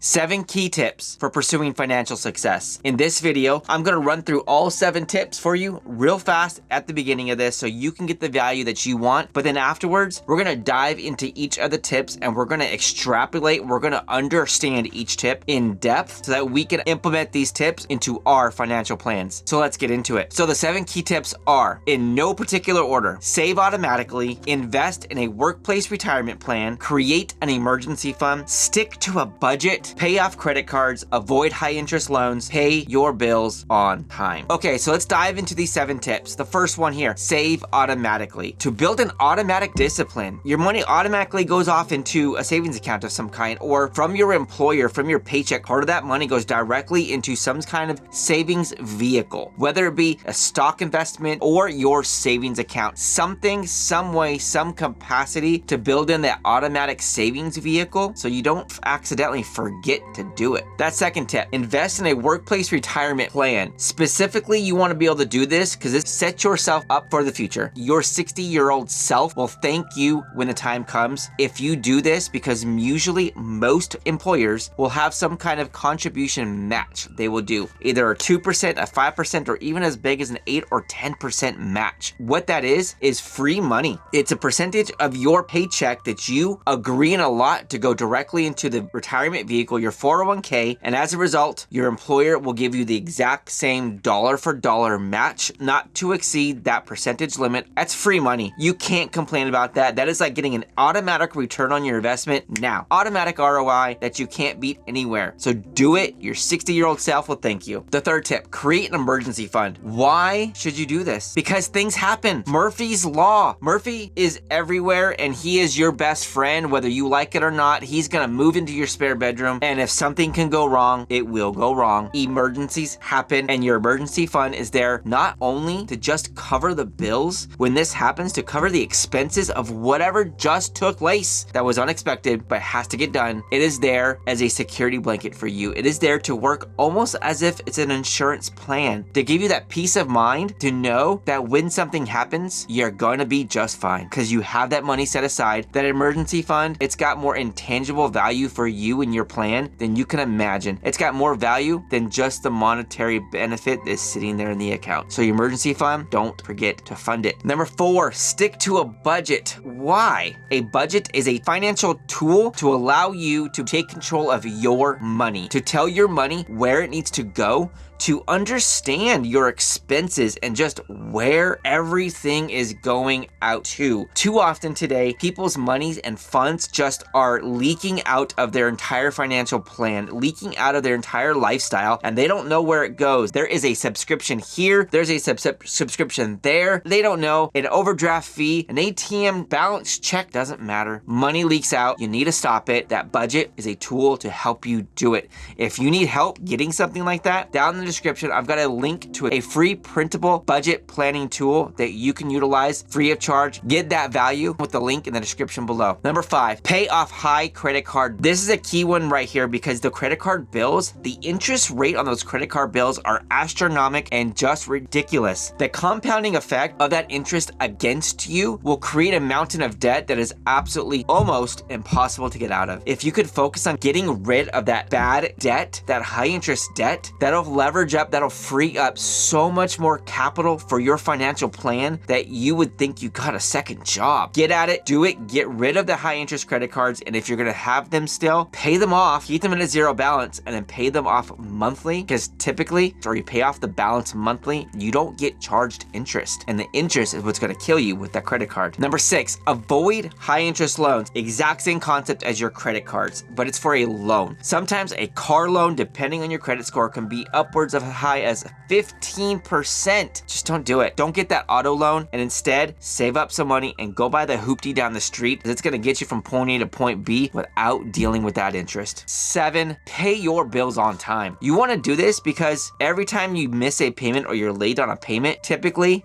7 key tips for pursuing financial success. In this video, I'm going to run through all 7 tips for you real fast at the beginning of this so you can get the value that you want. But then afterwards, we're going to dive into each of the tips and we're going to extrapolate. We're going to understand each tip in depth so that we can implement these tips into our financial plans. So let's get into it. So the 7 key tips are, in no particular order: save automatically, invest in a workplace retirement plan, create an emergency fund, stick to a budget, pay off credit cards, avoid high interest loans, pay your bills on time. Okay, so let's dive into these 7 tips. The first one here, save automatically. To build an automatic discipline, your money automatically goes off into a savings account of some kind, or from your employer, from your paycheck, part of that money goes directly into some kind of savings vehicle, whether it be a stock investment or your savings account. Something, some way, some capacity to build in that automatic savings vehicle so you don't accidentally forget to do it. That second tip, invest in a workplace retirement plan. Specifically, you want to be able to do this because it sets yourself up for the future. Your 60-year-old self will thank you when the time comes if you do this, because usually most employers will have some kind of contribution match. They will do either a 2%, a 5%, or even as big as an 8 or 10% match. What that is free money. It's a percentage of your paycheck that you agree in a lot to go directly into the retirement vehicle, your 401k, and as a result, your employer will give you the exact same dollar for dollar match, not to exceed that percentage limit. That's free money. You can't complain about that. That is like getting an automatic return on your investment now. Automatic ROI that you can't beat anywhere. So do it. Your 60-year-old self will thank you. The third tip, create an emergency fund. Why should you do this? Because things happen. Murphy's Law. Murphy is everywhere and he is your best friend, whether you like it or not. He's gonna move into your spare bedroom, and if something can go wrong, it will go wrong. Emergencies happen, and your emergency fund is there not only to just cover the bills when this happens, to cover the expenses of whatever just took place that was unexpected but has to get done. It is there as a security blanket for you. It is there to work almost as if it's an insurance plan, to give you that peace of mind to know that when something happens, you're gonna be just fine because you have that money set aside. That emergency fund, it's got more intangible value for you and your plan than you can imagine. It's got more value than just the monetary benefit that's sitting there in the account. So your emergency fund, don't forget to fund it. Number 4, stick to a budget. Why? A budget is a financial tool to allow you to take control of your money, to tell your money where it needs to go, to understand your expenses and just where everything is going out to. Too often today, people's monies and funds just are leaking out of their entire financial plan, leaking out of their entire lifestyle, and they don't know where it goes. There is a subscription here, there's a subscription there. They don't know. An overdraft fee, an ATM balance check, doesn't matter. Money leaks out. You need to stop it. That budget is a tool to help you do it. If you need help getting something like that, down in the description, I've got a link to a free printable budget planning tool that you can utilize free of charge. Get that value with the link in the description below. Number 5, pay off high credit card. This is a key one right here because the credit card bills, the interest rate on those credit card bills are astronomical and just ridiculous. The compounding effect of that interest against you will create a mountain of debt that is absolutely almost impossible to get out of. If you could focus on getting rid of that bad debt, that high interest debt, that'll leverage up, that'll free up so much more capital for your financial plan that you would think you got a second job. Get at it, do it, get rid of the high interest credit cards, and if you're gonna have them still, pay them off, keep them at a 0 balance, and then pay them off monthly, because typically, or you pay off the balance monthly, you don't get charged interest, and the interest is what's gonna kill you with that credit card. Number 6, avoid high interest loans. Exact same concept as your credit cards, but it's for a loan. Sometimes a car loan, depending on your credit score, can be upwards of as high as 15%. Just don't do it. Don't get that auto loan, and instead save up some money and go buy the hoopty down the street. It's gonna get you from point A to point B without dealing with that interest. 7, pay your bills on time. You wanna do this because every time you miss a payment or you're late on a payment, typically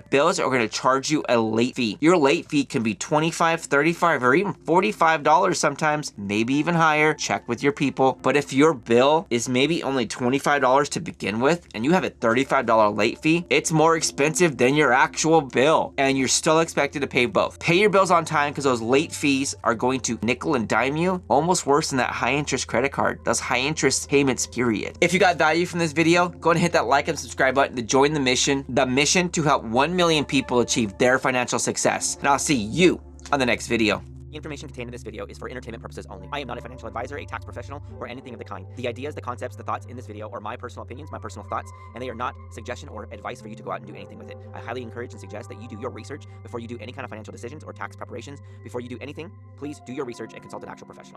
bills are gonna charge you a late fee. Your late fee can be $25, $35, or even $45 sometimes, maybe even higher. Check with your people. But if your bill is maybe only $25 to begin with and you have a $35 late fee, it's more expensive than your actual bill, and you're still expected to pay both. Pay your bills on time because those late fees are going to nickel and dime you almost worse than that high interest credit card, those high interest payments, period. If you got value from this video, go ahead and hit that like and subscribe button to join the mission to help 1 million people achieve their financial success. And I'll see you on the next video. The information contained in this video is for entertainment purposes only. I am not a financial advisor, a tax professional, or anything of the kind. The ideas, the concepts, the thoughts in this video are my personal opinions, my personal thoughts, and they are not suggestion or advice for you to go out and do anything with it. I highly encourage and suggest that you do your research before you do any kind of financial decisions or tax preparations. Before you do anything, please do your research and consult an actual professional.